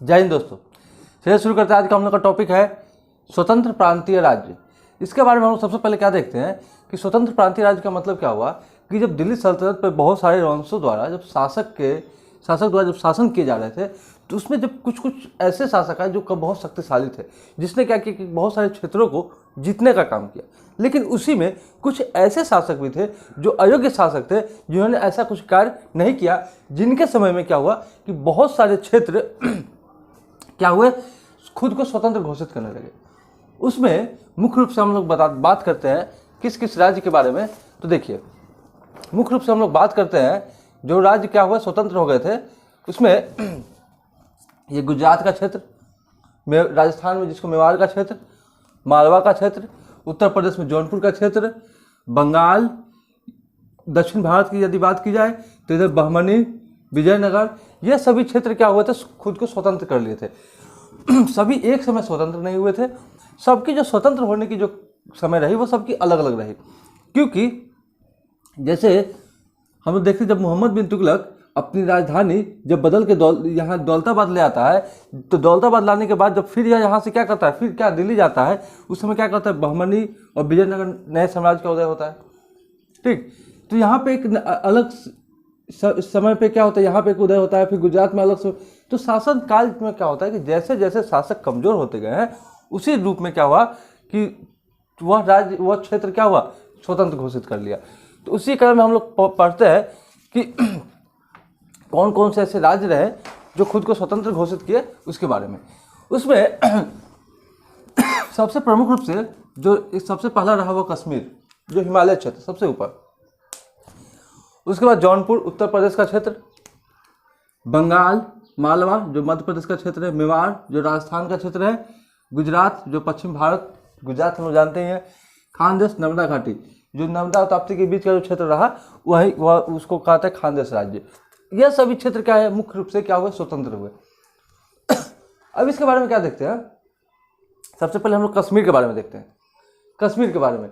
जय हिंद दोस्तों। चलिए शुरू करते हैं। आज का हम लोग का टॉपिक है स्वतंत्र प्रांतीय राज्य। इसके बारे में हम लोग सबसे पहले क्या देखते हैं कि स्वतंत्र प्रांतीय राज्य का मतलब क्या हुआ कि जब दिल्ली सल्तनत पर बहुत सारे वंशों द्वारा जब शासक द्वारा जब शासन किए जा रहे थे, तो उसमें जब कुछ ऐसे शासक आए जो बहुत शक्तिशाली थे, जिसने क्या किया कि बहुत सारे क्षेत्रों को जीतने का काम किया। लेकिन उसी में कुछ ऐसे शासक भी थे जो अयोग्य शासक थे, जिन्होंने ऐसा कुछ कार्य नहीं किया, जिनके समय में क्या हुआ कि बहुत सारे क्षेत्र क्या हुए, खुद को स्वतंत्र घोषित करने लगे। उसमें मुख्य रूप से हम लोग बात करते हैं किस किस राज्य के बारे में। तो देखिए, मुख्य रूप से हम लोग बात करते हैं जो राज्य क्या हुआ स्वतंत्र हो गए थे। उसमें ये गुजरात का क्षेत्र, राजस्थान में जिसको मेवाड़ का क्षेत्र, मालवा का क्षेत्र, उत्तर प्रदेश में जौनपुर का क्षेत्र, बंगाल, दक्षिण भारत की यदि बात की जाए तो इधर बहमनी, विजयनगर, ये सभी क्षेत्र क्या हुए थे, खुद को स्वतंत्र कर लिए थे। सभी एक समय स्वतंत्र नहीं हुए थे। सबकी जो स्वतंत्र होने की जो समय रही वो सबकी अलग अलग रही। क्योंकि जैसे हम लोग देखते जब मोहम्मद बिन तुगलक अपनी राजधानी जब बदल के यहाँ दौलताबाद ले आता है, तो दौलताबाद लाने के बाद जब फिर यहाँ से क्या करता है, फिर क्या दिल्ली जाता है, उस समय क्या करता है, बहमनी और विजयनगर नए साम्राज्य का उदय होता है। ठीक, तो यहाँ पे एक अलग समय पे क्या होता है, यहाँ पे एक उदय होता है, फिर गुजरात में अलग से। तो शासन काल में क्या होता है कि जैसे जैसे शासक कमजोर होते गए हैं, उसी रूप में क्या हुआ कि वह क्षेत्र क्या हुआ, स्वतंत्र घोषित कर लिया। तो उसी क्रम में हम लोग पढ़ते हैं कि कौन कौन से ऐसे राज्य रहे जो खुद को स्वतंत्र घोषित किए, उसके बारे में। उसमें सबसे प्रमुख रूप से जो सबसे पहला रहा वो कश्मीर, जो हिमालय क्षेत्र सबसे ऊपर। उसके बाद जौनपुर उत्तर प्रदेश का क्षेत्र, बंगाल, मालवा जो मध्य प्रदेश का क्षेत्र है, मेवाड़ जो राजस्थान का क्षेत्र है, गुजरात जो पश्चिम भारत, गुजरात हम लोग जानते हैं, खानदेश नर्मदा घाटी जो नर्मदा और ताप्ती के बीच का जो क्षेत्र रहा वह उसको कहते हैं खानदेश राज्य। यह सभी क्षेत्र क्या है, मुख्य रूप से क्या हुए, स्वतंत्र हुए। अब इसके बारे में क्या देखते हैं, सबसे पहले हम लोग कश्मीर के बारे में देखते हैं। कश्मीर के बारे में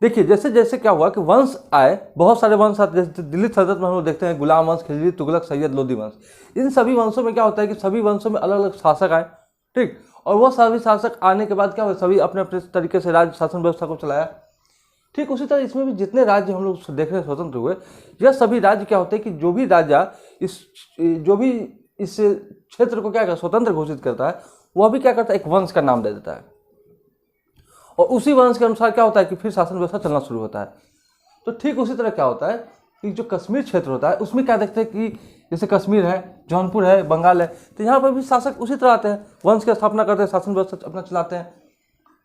देखिए, जैसे जैसे क्या हुआ कि वंश आए, बहुत सारे वंश आते, जैसे दिल्ली सल्तनत में हम लोग देखते हैं गुलाम वंश, खिलजी, तुगलक, सैयद, लोदी वंश। इन सभी वंशों में क्या होता है कि सभी वंशों में अलग अलग शासक आए। ठीक, और वो सभी शासक आने के बाद क्या हुआ, सभी अपने अपने तरीके से राज्य शासन व्यवस्था को चलाया। ठीक, उसी तरह इसमें भी जितने राज्य हम लोग देख रहे स्वतंत्र हुए, यह सभी राज्य क्या होते हैं कि जो भी राजा इस क्षेत्र को क्या करता है, स्वतंत्र घोषित करता है, वह भी क्या करता है, एक वंश का नाम दे देता है, और उसी वंश के अनुसार क्या होता है कि फिर शासन व्यवस्था चलना शुरू होता है। तो ठीक उसी तरह क्या होता है कि जो कश्मीर क्षेत्र होता है, उसमें क्या देखते हैं कि जैसे कश्मीर है, जौनपुर है, बंगाल है, तो यहाँ पर भी शासक उसी तरह आते हैं, वंश की स्थापना करते हैं, शासन व्यवस्था अपना चलाते हैं।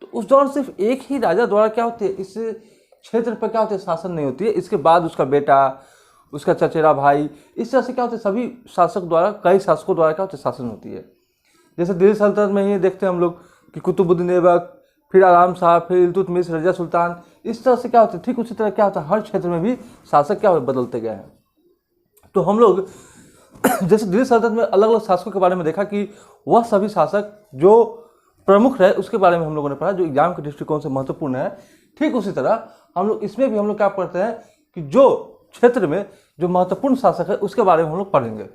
तो उस दौरान सिर्फ एक ही राजा द्वारा क्या होती है, इस क्षेत्र पर क्या होती है, शासन नहीं होती है। इसके बाद उसका बेटा, उसका चचेरा भाई, इस तरह से क्या होता है, सभी शासक द्वारा, कई शासकों द्वारा क्या होती है, शासन होती है। जैसे दिल्ली सल्तनत में ही देखते हैं हम लोग कि कुतुबुद्दीन ऐबक, फिर आराम साहब, फिर इल्तुतमिश, रजिया सुल्तान, इस तरह से क्या होता है। ठीक उसी तरह क्या होता है, हर क्षेत्र में भी शासक क्या बदलते गए हैं। तो हम लोग जैसे दिल्ली सल्तनत में अलग अलग शासकों के बारे में देखा कि वह सभी शासक जो प्रमुख रहे, उसके बारे में हम लोगों ने पढ़ा, जो एग्जाम के दृष्टिकोण से महत्वपूर्ण है। ठीक उसी तरह हम लोग इसमें भी हम लोग क्या पढ़ते हैं कि जो क्षेत्र में जो महत्वपूर्ण शासक है उसके बारे में हम लोग पढ़ेंगे।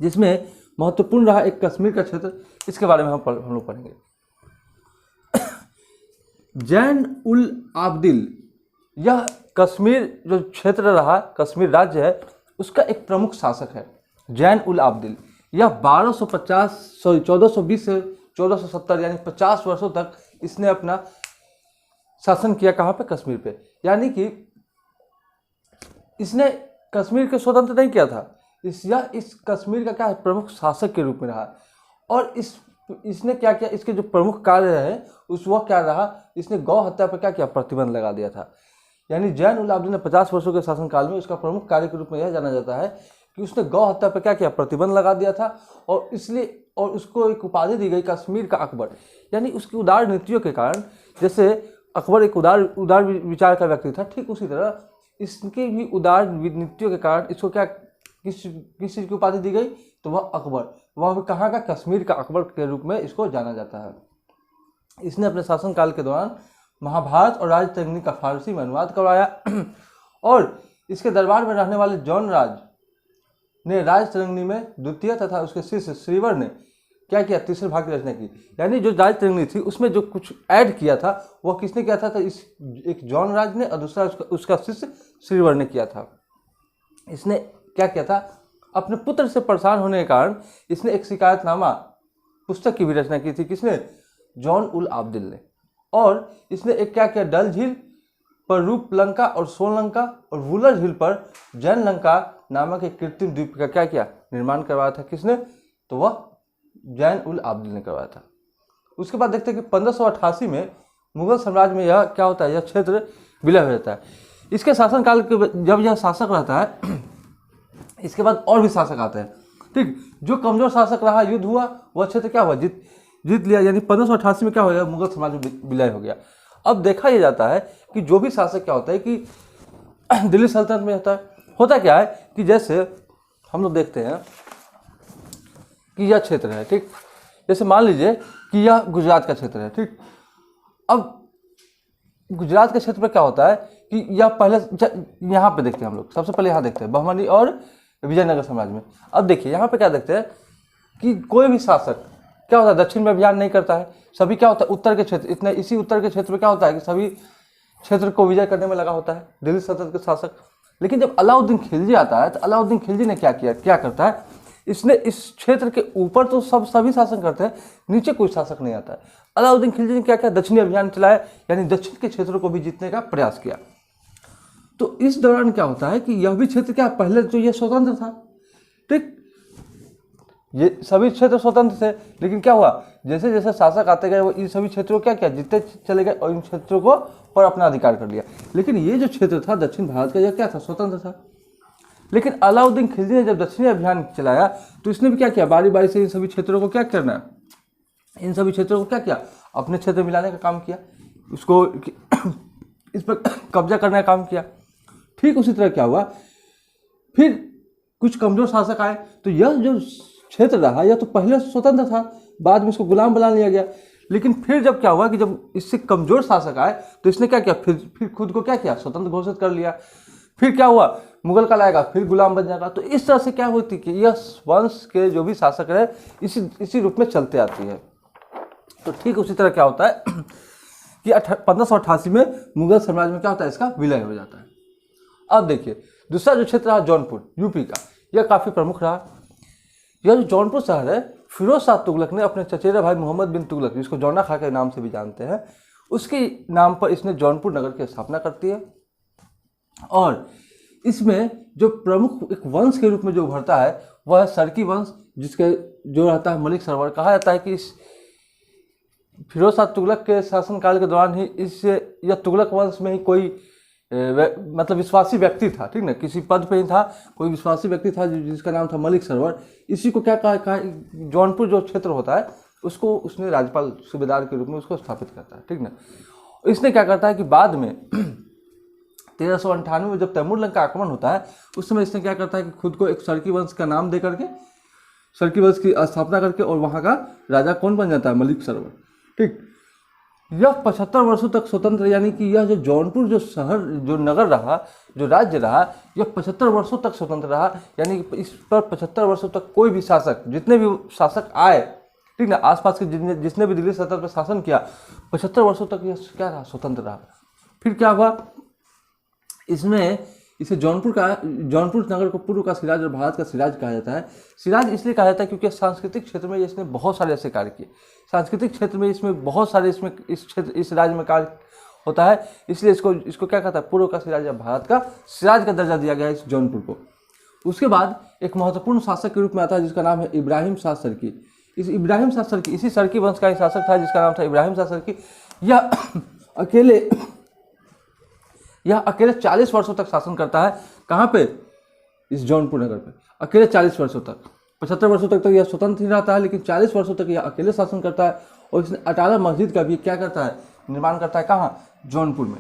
जिसमें महत्वपूर्ण रहा एक कश्मीर का क्षेत्र, इसके बारे में हम लोग पढ़ेंगे। जैन उल आबदिल, यह कश्मीर जो क्षेत्र रहा, कश्मीर राज्य है, उसका एक प्रमुख शासक है जैन उल आबदिल। यह 1420 से 1470 यानी 50 वर्षों तक इसने अपना शासन किया। कहाँ पे, कश्मीर पे। यानी कि इसने कश्मीर को स्वतंत्र नहीं किया था, इस कश्मीर का क्या है, प्रमुख शासक के रूप में रहा। और इसने क्या किया, इसके जो प्रमुख कार्य रहे वह क्या रहा, इसने गौ हत्या पर क्या किया, प्रतिबंध लगा दिया था। यानी जैन उल आबदिन ने 50 वर्षों के शासनकाल में उसका प्रमुख कार्य के रूप में यह जाना जाता है कि उसने गौ हत्या पर क्या किया, प्रतिबंध लगा दिया था। और इसलिए और उसको एक उपाधि दी गई, कश्मीर का अकबर। यानी उसकी उदार नीतियों के कारण, जैसे अकबर एक उदार विचार का व्यक्ति था, ठीक उसी तरह इसकी भी उदार नीतियों के कारण इसको क्या किस चीज़ की उपाधि दी गई, तो वह अकबर, वह कहाँ का, कश्मीर का अकबर के रूप में इसको जाना जाता है। इसने अपने शासनकाल के दौरान महाभारत और राजतरंगिणी का फारसी में अनुवाद करवाया और इसके दरबार में रहने वाले जौन राज ने राजतरंगिणी में द्वितीय तथा उसके शिष्य श्रीवर ने क्या किया, तीसरे भाग की रचना की। यानी जो राजतरंगिणी थी उसमें जो कुछ ऐड किया था वह किसने किया था, तो इस एक जॉन राज ने और दूसरा उसका शिष्य श्रीवर ने किया था। इसने क्या किया था, अपने पुत्र से परेशान होने के कारण इसने एक शिकायतनामा पुस्तक की भी रचना की थी। किसने, जॉन उल आब्दिल ने। और इसने एक क्या किया, डल झील पर रूपलंका और सोलंका और वुलर झील पर जैन लंका नामक एक कृत्रिम द्वीप का क्या किया, निर्माण करवाया था। किसने, तो वह जैन उल आब्दिल ने करवाया था। उसके बाद देखते हैं कि 1588 में मुगल साम्राज्य में यह क्या होता है, यह क्षेत्र विलय हो जाता है। इसके शासनकाल के जब यह शासक रहता है इसके बाद और भी शासक आते हैं। ठीक, जो कमजोर शासक रहा, युद्ध हुआ, वह क्षेत्र क्या हुआ, जीत लिया। यानी 1588 में क्या हो गया, मुगल साम्राज्य विलय हो गया। अब देखा यह जाता है कि जो भी शासक क्या होता है कि दिल्ली सल्तनत में होता क्या है कि जैसे हम लोग देखते हैं कि यह क्षेत्र है, ठीक, जैसे मान लीजिए कि यह गुजरात का क्षेत्र है। ठीक, अब गुजरात के क्षेत्र पर क्या होता है कि यह पहले यहाँ पे देखते हैं हम लोग, सबसे पहले यहाँ देखते हैं बहमनी और विजयनगर साम्राज्य में। अब देखिए यहाँ पे क्या देखते हैं कि कोई भी शासक क्या होता है, दक्षिण में अभियान नहीं करता है। सभी क्या होता है, उत्तर के क्षेत्र, इतने इसी उत्तर के क्षेत्र में क्या होता है कि सभी क्षेत्र को विजय करने में लगा होता है दिल्ली सल्तनत के शासक। लेकिन जब अलाउद्दीन खिलजी आता है तो अलाउद्दीन खिलजी ने क्या करता है, इसने इस क्षेत्र के ऊपर तो सभी शासन करते हैं, नीचे कोई शासक नहीं आता है। अलाउद्दीन खिलजी ने क्या किया, दक्षिणी अभियान चलाया, यानी दक्षिण के क्षेत्रों को भी जीतने का प्रयास किया। तो इस दौरान क्या होता है कि यह भी क्षेत्र क्या, पहले तो यह स्वतंत्र था। ठीक, ये सभी क्षेत्र स्वतंत्र थे, लेकिन क्या हुआ, जैसे जैसे शासक आते गए वो इन सभी क्षेत्रों को क्या किया, जीतते चले गए और इन क्षेत्रों को पर अपना अधिकार कर लिया। लेकिन ये जो क्षेत्र था दक्षिण भारत का, यह क्या था, स्वतंत्र था। लेकिन अलाउद्दीन खिलजी ने जब दक्षिणी अभियान चलाया तो इसने भी क्या किया, बारी बारी से इन सभी क्षेत्रों को क्या करना है, इन सभी क्षेत्रों को क्या किया, अपने क्षेत्र में मिलाने का काम किया, उसको इस पर कब्जा करने का काम किया। ठीक उसी तरह क्या हुआ, फिर कुछ कमजोर शासक आए तो यह जो क्षेत्र रहा यह तो पहले स्वतंत्र था, बाद में इसको गुलाम बना लिया गया। लेकिन फिर जब क्या हुआ कि जब इससे कमजोर शासक आए तो इसने क्या किया, फिर खुद को क्या किया, स्वतंत्र घोषित कर लिया। फिर क्या हुआ, मुगल काल आएगा, फिर गुलाम बन जाएगा। तो इस तरह से क्या होती कि यह वंश के जो भी शासक रहे इसी रूप में चलते आती है। तो ठीक उसी तरह क्या होता है कि 1588 में मुगल साम्राज्य में क्या होता है, इसका विलय हो जाता है। अब देखिए दूसरा जो क्षेत्र रहा जौनपुर, यूपी का, यह काफ़ी प्रमुख रहा। यह जो जौनपुर शहर है, फिरोज शाह तुगलक ने अपने चचेरे भाई मोहम्मद बिन तुगलक, जिसको जौना खा के नाम से भी जानते हैं, उसके नाम पर इसने जौनपुर नगर की स्थापना करती है। और इसमें जो प्रमुख एक वंश के रूप में जो उभरता है वह है सरकी वंश, जिसके जो रहता है मलिक सरवर। कहा जाता है कि इस फिरोज शाह तुगलक के शासनकाल के दौरान ही यह तुगलक वंश में ही कोई मतलब विश्वासी व्यक्ति था, ठीक ना, किसी पद पे ही था, कोई विश्वासी व्यक्ति था जिसका नाम था मलिक सरवर। इसी को क्या कहा जौनपुर जो क्षेत्र होता है उसको उसने राज्यपाल सूबेदार के रूप में उसको स्थापित करता है, ठीक ना। इसने क्या करता है कि बाद में 1398 में जब तैमूर लंग का आक्रमण होता है उस समय इसने क्या करता है कि खुद को एक सरकी वंश का नाम दे करके सरकी वंश की स्थापना करके और वहाँ का राजा कौन बन जाता है, मलिक सरवर। ठीक, यह 75 वर्षों तक स्वतंत्र, यानी कि यह जो जौनपुर जो शहर जो नगर रहा, जो राज्य रहा, यह 75 वर्षों तक स्वतंत्र रहा। यानी कि इस पर 75 वर्षों तक कोई भी शासक, जितने भी शासक आए, ठीक ना, आसपास के जिसने भी दिल्ली सल्तनत पर शासन किया, 75 वर्षों तक यह क्या रहा, स्वतंत्र रहा। फिर क्या हुआ, इसमें इसे जौनपुर नगर को पूर्व का सिराज और भारत का सिराज कहा जाता है। सिराज इसलिए कहा जाता है क्योंकि सांस्कृतिक क्षेत्र में इसने बहुत सारे ऐसे कार्य किए। सांस्कृतिक क्षेत्र में इसमें बहुत सारे इस राज्य में कार्य होता है, इसलिए इसको क्या कहता है, पूर्व का सिराज या भारत का सिराज का दर्जा दिया गया है इस जौनपुर को। उसके बाद एक महत्वपूर्ण शासक के रूप में आता है जिसका नाम है इब्राहिम शाह सरकी। इस इब्राहिम शाह सरकी इसी सरकी वंश का ही शासक था जिसका नाम था इब्राहिम शाह सरकी। यह अकेले 40 वर्षों तक शासन करता है। कहाँ पे, इस जौनपुर नगर पे अकेले 40 वर्षों तक। 75 वर्षों तक तो यह स्वतंत्र ही रहता है, लेकिन 40 वर्षों तक यह अकेले शासन करता है। और इसने अटाला मस्जिद का भी क्या करता है, निर्माण करता है। कहाँ, जौनपुर में।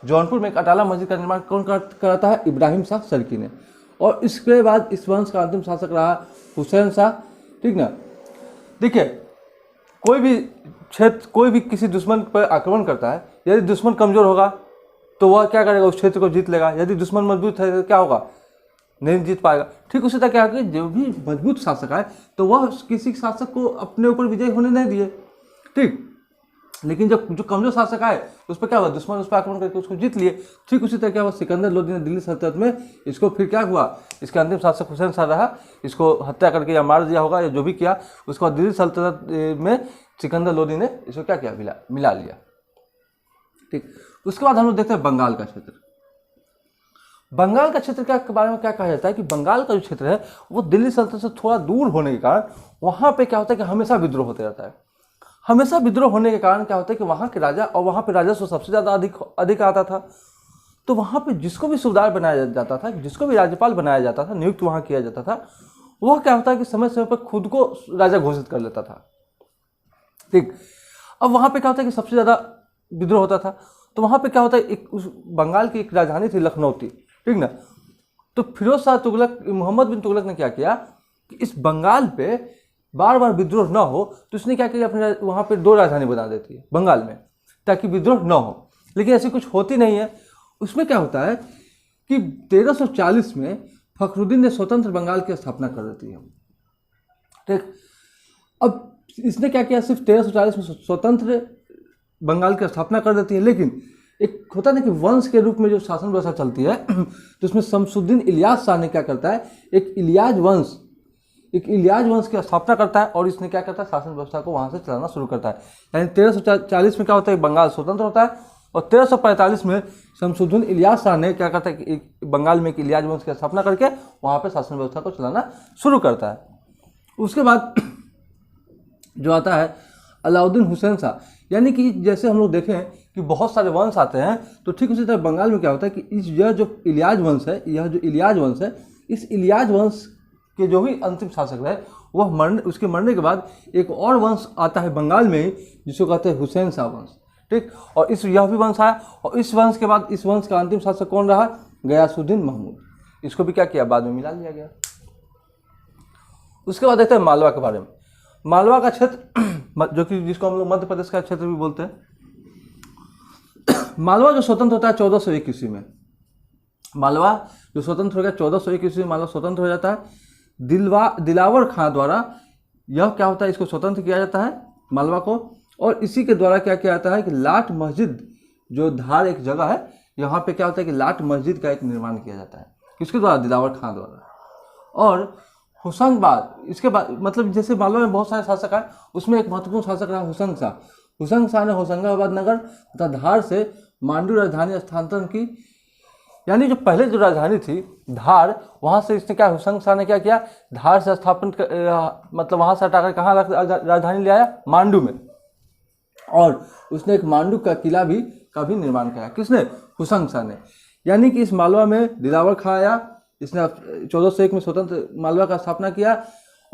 जौनपुर में एक अटाला मस्जिद का निर्माण कौन कराता है, इब्राहिम शाह सरकी ने। और इसके बाद इस वंश का अंतिम शासक रहा हुसैन शाह, ठीक ना। देखिए कोई भी क्षेत्र, कोई भी किसी दुश्मन पर आक्रमण करता है, यदि दुश्मन कमजोर होगा तो वह क्या करेगा, उस क्षेत्र को जीत लेगा। यदि दुश्मन मजबूत है तो क्या होगा, नहीं जीत पाएगा। ठीक उसी तरह क्या है कि जो भी मजबूत शासक आए तो वह किसी शासक को अपने ऊपर विजय होने नहीं दिए। ठीक, लेकिन जब जो कमजोर शासक आए तो उस पर क्या हुआ, दुश्मन उस पर आक्रमण करके उसको जीत लिए। ठीक उसी तरह क्या हुआ, सिकंदर लोदी ने दिल्ली सल्तनत में इसको फिर क्या हुआ, इसका अंतिम शासक हुसैन शाह रहा, इसको हत्या करके या मार दिया होगा या जो भी किया। उसके बाद दिल्ली सल्तनत में सिकंदर लोदी ने इसको क्या किया, मिला लिया। ठीक, उसके बाद हम लोग देखते हैं बंगाल का क्षेत्र। बंगाल का क्षेत्र के बारे में क्या कहा जाता है कि बंगाल का जो क्षेत्र है वो दिल्ली सल्तनत से थोड़ा दूर होने के कारण वहाँ पे क्या होता है कि हमेशा विद्रोह होते रहता है। हमेशा विद्रोह होने के कारण क्या होता है कि वहाँ के राजा, और वहाँ पे राजस्व सबसे ज़्यादा अधिक आता था, तो वहाँ पे जिसको भी सूबेदार बनाया जाता था, जिसको भी राज्यपाल बनाया जाता था, नियुक्त वहाँ किया जाता था, वह क्या होता है कि समय समय पर खुद को राजा घोषित कर लेता था। ठीक, अब वहाँ पे क्या होता है कि सबसे ज़्यादा विद्रोह होता था, तो वहाँ पे क्या होता है, एक उस बंगाल की एक राजधानी थी लखनऊ थी, ठीक ना। तो फिरोज शाह तुगलक, मोहम्मद बिन तुगलक ने क्या किया कि इस बंगाल पे बार बार विद्रोह ना हो, तो उसने क्या किया, अपने वहाँ पे 2 राजधानी बना देती है बंगाल में, ताकि विद्रोह ना हो। लेकिन ऐसी कुछ होती नहीं है। उसमें क्या होता है कि 1340 में फखरुद्दीन ने स्वतंत्र बंगाल की स्थापना कर देती है। ठीक, अब इसने क्या किया, सिर्फ 1340 में स्वतंत्र बंगाल की स्थापना कर देती है, लेकिन एक होता है कि वंश के रूप में जो शासन व्यवस्था चलती है, तो उसमें शमसुद्दीन इलियास शाह ने क्या करता है, एक इलियाज वंश की स्थापना करता है, और इसने क्या करता है, शासन व्यवस्था को वहाँ से चलाना शुरू करता है। यानी 1340 में क्या होता है, बंगाल स्वतंत्र होता है, और 1345 में शमसुद्दीन इलियास शाह ने क्या करता है कि एक बंगाल में एक इलियाज वंश की स्थापना करके वहाँ पर शासन व्यवस्था को चलाना शुरू करता है। उसके बाद जो आता है अलाउद्दीन हुसैन शाह, यानी कि जैसे हम लोग देखें कि बहुत सारे वंश आते हैं, तो ठीक उसी तरह बंगाल में क्या होता है कि यह जो इलियाज वंश है, इस इलियाज वंश के जो भी अंतिम शासक रहे, वह उसके मरने के बाद एक और वंश आता है बंगाल में ही, जिसको कहते हैं हुसैन शाह वंश। ठीक, और यह भी वंश आया, और इस वंश के बाद इस वंश का अंतिम शासक कौन रहा, गयासुद्दीन महमूद। इसको भी क्या किया, बाद में मिला लिया गया। उसके बाद देखते हैं मालवा के बारे में। मालवा का क्षेत्र जो कि जिसको हम लोग मध्य प्रदेश का क्षेत्र भी बोलते हैं, मालवा जो स्वतंत्र होता है 1401 ईस्वी में, मालवा जो स्वतंत्र हो गया 1401 ईस्वी में, मालवा स्वतंत्र हो जाता है दिलावर खां द्वारा। यह क्या होता है, इसको स्वतंत्र किया जाता है मालवा को, और इसी के द्वारा क्या किया जाता है कि लाट मस्जिद, जो धार एक जगह है, यहाँ पे क्या होता है कि लाट मस्जिद का एक निर्माण किया जाता है, किसके द्वारा, दिलावर खां द्वारा। और होशंगाबाद, इसके बाद मतलब जैसे मालवा में बहुत सारे शासक आए, उसमें एक महत्वपूर्ण शासक रहा हुसैन शाह। हुसैन शाह ने होशंगाबाद नगर तथा धार से मांडू राजधानी स्थानांतरण की, यानी जो पहले जो राजधानी थी धार, वहाँ से इसने क्या, हुसैन शाह ने क्या किया, धार से स्थापन मतलब वहाँ से हटाकर कहाँ राजधानी ले आया, मांडू में, और उसने एक मांडू का किला का भी निर्माण किया। किसने, हुसैन शाह ने। यानी कि इस मालवा में दिलावर खां आया, इसने 1401 में स्वतंत्र मालवा का स्थापना किया,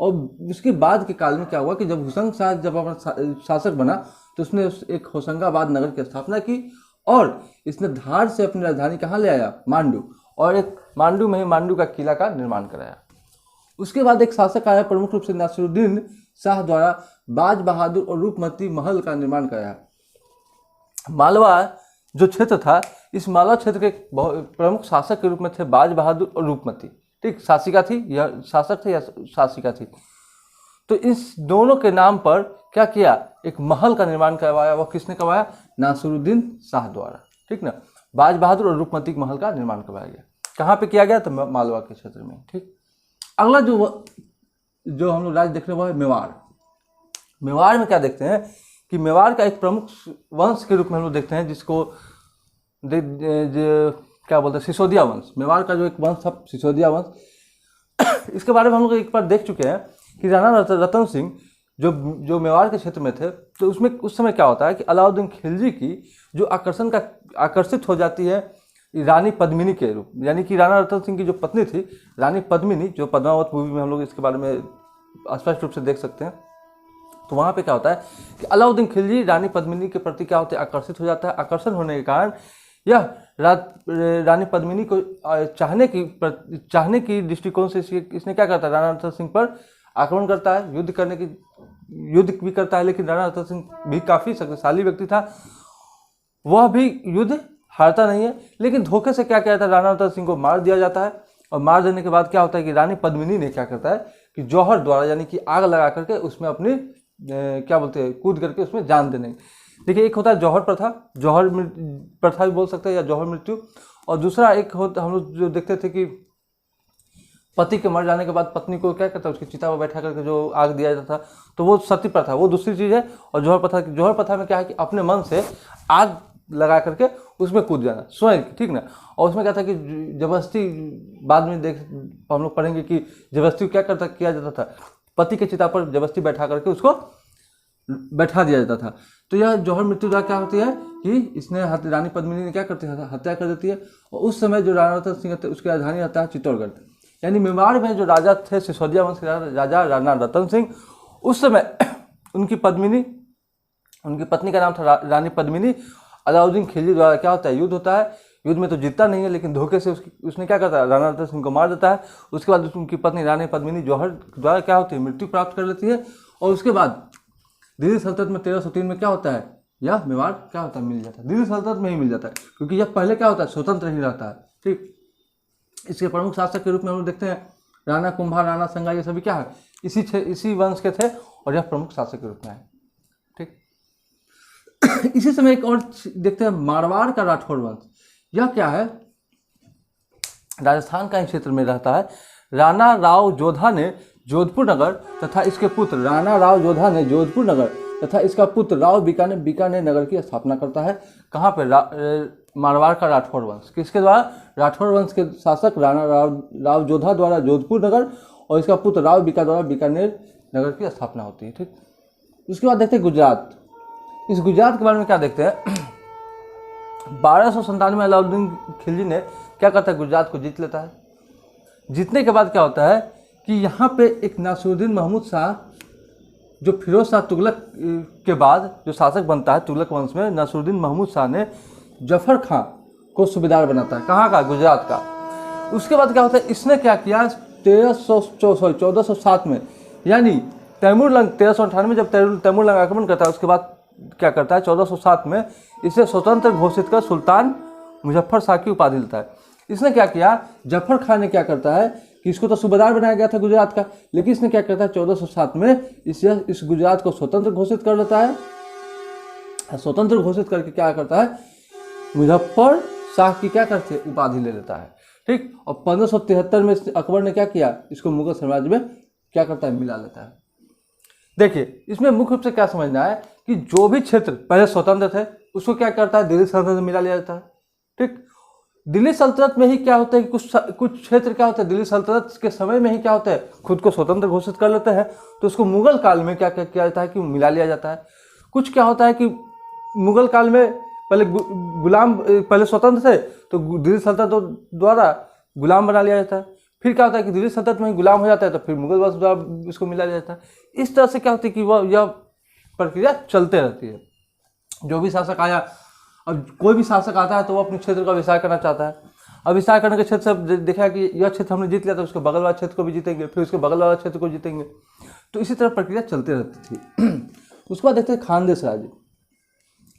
और उसके बाद के काल में क्या हुआ कि जब हुसैन शाह जब अपना शासक बना, तो उसने एक होशंगाबाद नगर की स्थापना की, और इसने धार से अपनी राजधानी कहाँ ले आया, मांडू, और एक मांडू में ही मांडू का किला का निर्माण कराया। उसके बाद एक शासक आया प्रमुख रूप से नासिरुद्दीन शाह द्वारा बाज बहादुर और रूपमती महल का निर्माण कराया। मालवा जो क्षेत्र था, इस मालवा क्षेत्र के प्रमुख शासक के रूप में थे बाज बहादुर और रूपमती। ठीक, शासिका थी, यह शासक थे या शासिका थी। तो इस दोनों के नाम पर क्या किया, एक महल का निर्माण करवाया। वह किसने करवाया, नासिरुद्दीन शाह द्वारा। ठीक ना, बाज बहादुर और रूपमती महल का निर्माण करवाया गया। कहाँ पे किया गया, तो मालवा के क्षेत्र में। ठीक, अगला जो हम लोग राज्य देख रहे हैं वो है मेवाड़। मेवाड़ में क्या देखते हैं कि मेवाड़ का एक प्रमुख वंश के रूप में हम लोग देखते हैं, जिसको क्या बोलते हैं, सिसोदिया वंश। मेवाड़ का जो एक वंश था, सिसोदिया वंश, इसके बारे में हम लोग एक बार देख चुके हैं कि राणा रतन सिंह जो मेवाड़ के क्षेत्र में थे, तो उसमें उस समय क्या होता है कि अलाउद्दीन खिलजी की जो आकर्षित हो जाती है रानी पद्मिनी के रूप, यानी कि राणा रतन सिंह की जो पत्नी थी रानी पद्मिनी, जो पद्मावत मूवी में हम लोग इसके बारे में स्पष्ट रूप से देख सकते हैं। तो वहाँ पे क्या होता है कि अलाउद्दीन खिलजी रानी पद्मिनी के प्रति क्या होता है, आकर्षित हो जाता है। आकर्षण होने के कारण यह रानी पद्मिनी को चाहने की दृष्टिकोण से इसने क्या करता है, राणा रतन सिंह पर आक्रमण करता है, युद्ध भी करता है। लेकिन राणा रतन सिंह भी काफ़ी शक्तिशाली व्यक्ति था, वह भी युद्ध हारता नहीं है, लेकिन धोखे से क्या किया जाता है, राणा रतन सिंह को मार दिया जाता है। और मार देने के बाद क्या होता है कि रानी पद्मिनी ने क्या करता है कि जौहर द्वारा यानी कि आग लगा करके उसमें अपनी क्या बोलते हैं कूद करके उसमें जान देने। देखिए एक होता है जौहर प्रथा, जौहर प्रथा भी बोल सकते हैं या जौहर मृत्यु, और दूसरा एक होता हम लोग जो देखते थे कि पति के मर जाने के बाद पत्नी को क्या करता है उसकी चिता पर बैठा करके जो आग दिया जाता था, तो वो सती प्रथा, वो दूसरी चीज़ है। और जौहर प्रथा में क्या है कि अपने मन से आग लगा करके उसमें कूद जाना स्वयं, ठीक ना। और उसमें क्या था कि जबरदस्ती, बाद में हम लोग पढ़ेंगे कि जबरदस्ती क्या किया जाता था, पति के चिता पर जबरदस्ती बैठा करके उसको बैठा दिया जाता था। तो यह जौहर मृत्यु क्या होती है कि इसने रानी पद्मिनी ने क्या करती है, हत्या कर देती है। और उस समय जो राणा रतन सिंह थे उसकी राजधानी रहता है चित्तौड़गढ़, यानी मेवाड़ में जो राजा थे सिसोदिया वंश के राजा राणा रतन सिंह, उस समय उनकी पत्नी का नाम था रानी पद्मिनी। अलाउद्दीन खिलजी द्वारा क्या होता है युद्ध होता है, युद्ध में तो जीतता नहीं है लेकिन धोखे से उसने क्या करता है राणा रतन सिंह को मार देता है। उसके बाद उनकी पत्नी रानी पद्मिनी जौहर द्वारा क्या होती है मृत्यु प्राप्त कर लेती है। और उसके बाद दिल्ली सल्तनत में 1303 में क्या होता है, यह मेवाड़ क्या होता है मिल जाता है, दिल्ली सल्तनत में ही मिल जाता है, क्योंकि यह पहले क्या होता है स्वतंत्र ही रहता है, ठीक। इसके प्रमुख शासक के रूप में हम लोग देखते हैं राणा कुंभा, राणा संगा, ये सभी क्या है इसी वंश के थे और यह प्रमुख शासक के रूप में है, ठीक। इसी समय एक और देखते हैं मारवाड़ का राठौर वंश। यह क्या है, राजस्थान का ही क्षेत्र में रहता है। राणा राव जोधा ने जोधपुर नगर तथा इसके पुत्र राणा राव जोधा ने जोधपुर नगर तथा इसका पुत्र राव बीकानेर नगर की स्थापना करता है। कहाँ पे, मारवाड़ का राठौर वंश, किसके द्वारा, राठौर वंश के शासक राणा राव जोधा द्वारा जोधपुर नगर और इसका पुत्र राव द्वारा बीकानेर नगर की स्थापना होती है, ठीक। उसके बाद देखते हैं गुजरात। इस गुजरात के बारे में क्या देखते हैं 1297 में अलाउद्दीन खिलजी ने क्या करता है गुजरात को जीत लेता है। जीतने के बाद क्या होता है कि यहाँ पे एक नासिरुद्दीन महमूद शाह, जो फिरोज शाह तुगलक के बाद जो शासक बनता है तुगलक वंश में, नासिरुद्दीन महमूद शाह ने जफर खां को सूबेदार बनाता है, कहाँ का, गुजरात का। उसके बाद क्या होता है, इसने क्या किया 1407 में, यानी तैमूरलंग 1398 में जब तैमूरलंग आक्रमण करता है, उसके बाद क्या करता है 1407 में इसे स्वतंत्र घोषित कर सुल्तान मुजफ्फर शाह की उपाधि देता है। इसने क्या किया, जफर खान ने क्या करता है कि इसको तो सूबेदार बनाया गया था गुजरात का, लेकिन इसने क्या करता है 1407 में इस गुजरात को स्वतंत्र घोषित कर लेता है। स्वतंत्र घोषित करके क्या करता है मुजफ्फर शाह की क्या करते हैं उपाधि ले लेता है, ठीक। और 1573 में अकबर ने क्या किया, इसको मुगल साम्राज्य में क्या करता है मिला लेता है। देखिए इसमें मुख्य रूप से क्या समझना है कि जो भी क्षेत्र पहले स्वतंत्र थे उसको क्या करता है दिल्ली सल्तनत में मिला लिया जाता है, ठीक। दिल्ली सल्तनत में ही क्या होता है कि कुछ क्षेत्र क्या होता है दिल्ली सल्तनत के समय में ही क्या होता है खुद को स्वतंत्र घोषित कर लेते हैं, तो उसको मुगल काल में क्या किया जाता है कि मिला लिया जाता है। कुछ क्या होता है कि मुगल काल में पहले स्वतंत्र थे तो दिल्ली सल्तनत द्वारा गुलाम बना लिया जाता है, फिर क्या होता है कि दिल्ली सल्तनत में गुलाम हो जाता है तो फिर मुगल वंश द्वारा इसको मिला जाता है। इस तरह से क्या होती है कि वह यह प्रक्रिया चलते रहती है। जो भी शासक आया, अब कोई भी शासक आता है तो वो अपने क्षेत्र का विस्तार करना चाहता है। अब विस्तार करने के क्षेत्र से देखा कि यह क्षेत्र हमने जीत लिया तो उसके बगल वाले क्षेत्र को भी जीतेंगे, फिर उसके बगल वाले क्षेत्र को जीतेंगे, तो इसी तरह प्रक्रिया चलती रहती थी। उसके बाद देखते हैं खानदेश राज्य।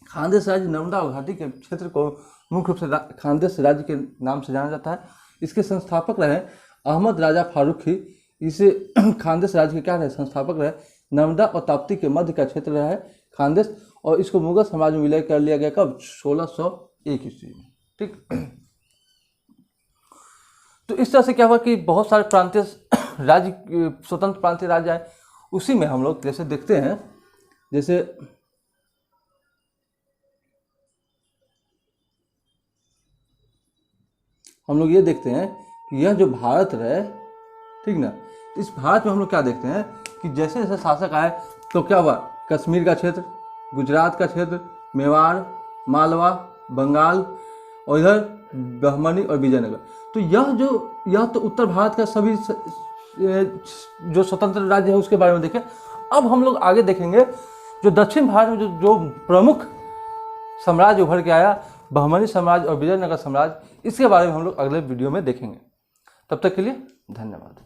खानदेश राज्य नर्मदा और घाटी के क्षेत्र को मुख्य रूप से खानदेश राज्य के नाम से जाना जाता है। इसके संस्थापक रहे अहमद राजा फारूकी। इसे खानदेश राज्य के क्या रहे संस्थापक रहे, नर्मदा और ताप्ती के मध्य का क्षेत्र रहा है खानदेश, और इसको मुगल समाज में विलय कर लिया गया कब 1601 ईस्वी में, ठीक। तो इस तरह से क्या हुआ कि बहुत सारे प्रांतीय राज्य, स्वतंत्र प्रांतीय राज्य आए। उसी में हम लोग जैसे देखते हैं, जैसे हम लोग ये देखते हैं कि यह जो भारत रहे, ठीक ना, इस भारत में हम लोग क्या देखते हैं कि जैसे जैसे शासक आए तो क्या हुआ, कश्मीर का क्षेत्र, गुजरात का क्षेत्र, मेवाड़, मालवा, बंगाल और इधर बहमनी और विजयनगर, तो यह तो उत्तर भारत का सभी जो स्वतंत्र राज्य है उसके बारे में देखें। अब हम लोग आगे देखेंगे जो दक्षिण भारत में जो प्रमुख साम्राज्य उभर के आया, बहमनी साम्राज्य और विजयनगर साम्राज्य, इसके बारे में हम लोग अगले वीडियो में देखेंगे। तब तक के लिए धन्यवाद।